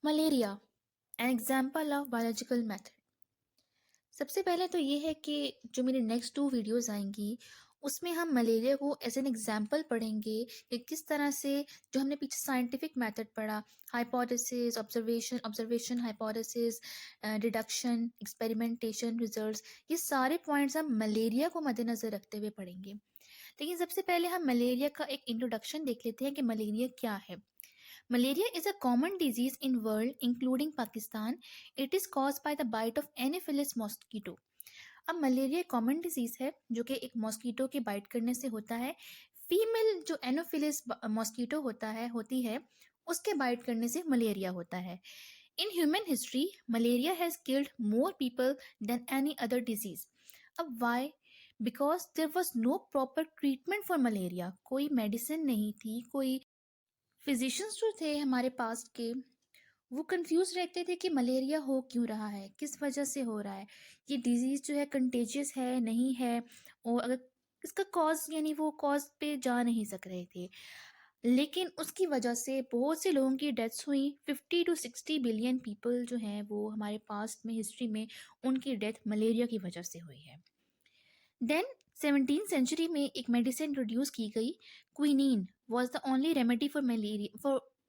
Malaria an example of biological method. सबसे पहले तो ये है कि जो मेरी नेक्स्ट 2 वीडियोस आएंगी उसमें हम मलेरिया को एज एन एग्जाम्पल पढ़ेंगे कि किस तरह से जो हमने पीछे साइंटिफिक मेथड पढ़ा, hypothesis, observation observation hypothesis, deduction, experimentation, results, ये सारे पॉइंट्स हम मलेरिया को मद्देनज़र रखते हुए पढ़ेंगे। लेकिन सबसे पहले हम मलेरिया का एक इंट्रोडक्शन देख लेते हैं कि मलेरिया क्या है। Malaria is a common disease in world including Pakistan. It is caused by the bite of Anopheles mosquito. अब मलेरिया कॉमन डिजीज है जो कि एक मॉस्किटो के बाइट करने से होता है। फीमेल जो एनोफिलिस मॉस्किटो होती है उसके बाइट करने से मलेरिया होता है। In human history malaria has killed more people than any other disease. अब why? Because there was no proper treatment for malaria. कोई मेडिसिन नहीं थी, कोई फिजिशियंस जो थे हमारे पास्ट के वो कंफ्यूज रहते थे कि मलेरिया हो क्यों रहा है, किस वजह से हो रहा है, ये डिजीज़ जो है कंटेजियस है नहीं है, और अगर इसका कॉज यानी वो कॉज पे जा नहीं सक रहे थे। लेकिन उसकी वजह से बहुत से लोगों की डेथ्स हुई। 50 to 60 बिलियन पीपल जो हैं वो हमारे पास्ट में हिस्ट्री में उनकी डेथ मलेरिया की वजह से हुई है। देन 17th सेंचुरी में एक मेडिसिन इंट्रोड्यूस की गई। Quinine was the only remedy for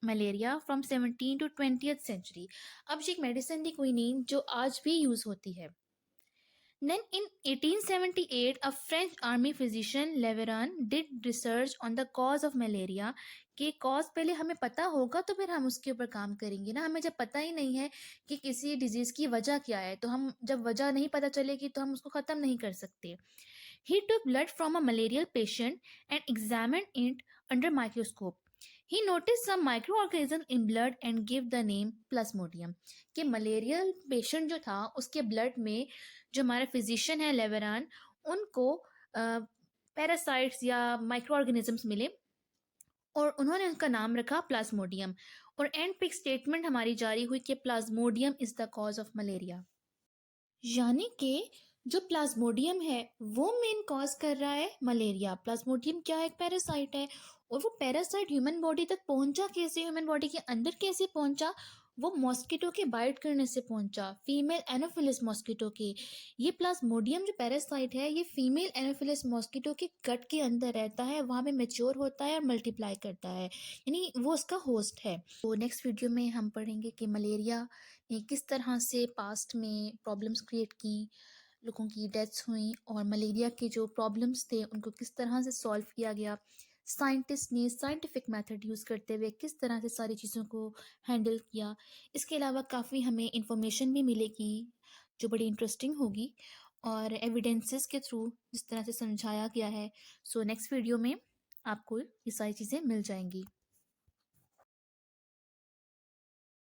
malaria from 17th to 20th century. अब ये एक मेडिसिन थी क्विनीन जो आज भी यूज होती है। Then in 1878, a French army physician Leveran did research on the cause of malaria। कि कॉज पहले हमें पता होगा तो फिर हम उसके ऊपर काम करेंगे ना। हमें जब पता ही नहीं है कि किसी डिजीज की वजह क्या है तो हम जब वजह नहीं पता चलेगी तो हम उसको ख़त्म नहीं कर सकते। He took blood from a malarial patient and examined it under microscope. He noticed some microorganisms in blood and gave the name Plasmodium। कि मलेरियल पेशेंट जो था उसके ब्लड में जो हमारे फिजिशियन है लेवरान, उनको पैरासाइट्स या माइक्रो ऑर्गेनिजम्स मिले और उन्होंने उनका नाम रखा प्लाज्मोडियम। और एंड पे एक स्टेटमेंट हमारी जारी हुई कि Plasmodium is the cause of malaria. यानी कि जो प्लाज्मोडियम है वो मेन कॉज कर रहा है मलेरिया। प्लाज्मोडियम क्या है? एक पैरासाइट है। और वो पैरासाइट ह्यूमन बॉडी तक पहुंचा कैसे, ह्यूमन बॉडी के अंदर कैसे पहुंचा? वो मॉस्किटो के बाइट करने से पहुंचा, फीमेल एनोफिलिस मॉस्किटो के। ये प्लाज्मोडियम जो पैरासाइट है ये फीमेल एनोफिलिस मॉस्किटो के गट के अंदर रहता है, वहाँ पे मेच्योर होता है और मल्टीप्लाई करता है, यानी वो उसका होस्ट है। तो नेक्स्ट वीडियो में हम पढ़ेंगे कि मलेरिया ने किस तरह से पास्ट में प्रॉब्लम्स क्रिएट की, लोगों की डेथ्स हुई, और मलेरिया के जो प्रॉब्लम्स थे उनको किस तरह से सॉल्व किया गया। साइंटिस्ट ने साइंटिफिक मेथड यूज़ करते हुए किस तरह से सारी चीज़ों को हैंडल किया। इसके अलावा काफ़ी हमें इंफॉर्मेशन भी मिलेगी जो बड़ी इंटरेस्टिंग होगी और एविडेंसेस के थ्रू जिस तरह से समझाया गया है। सो नेक्स्ट वीडियो में आपको ये सारी चीज़ें मिल जाएंगी।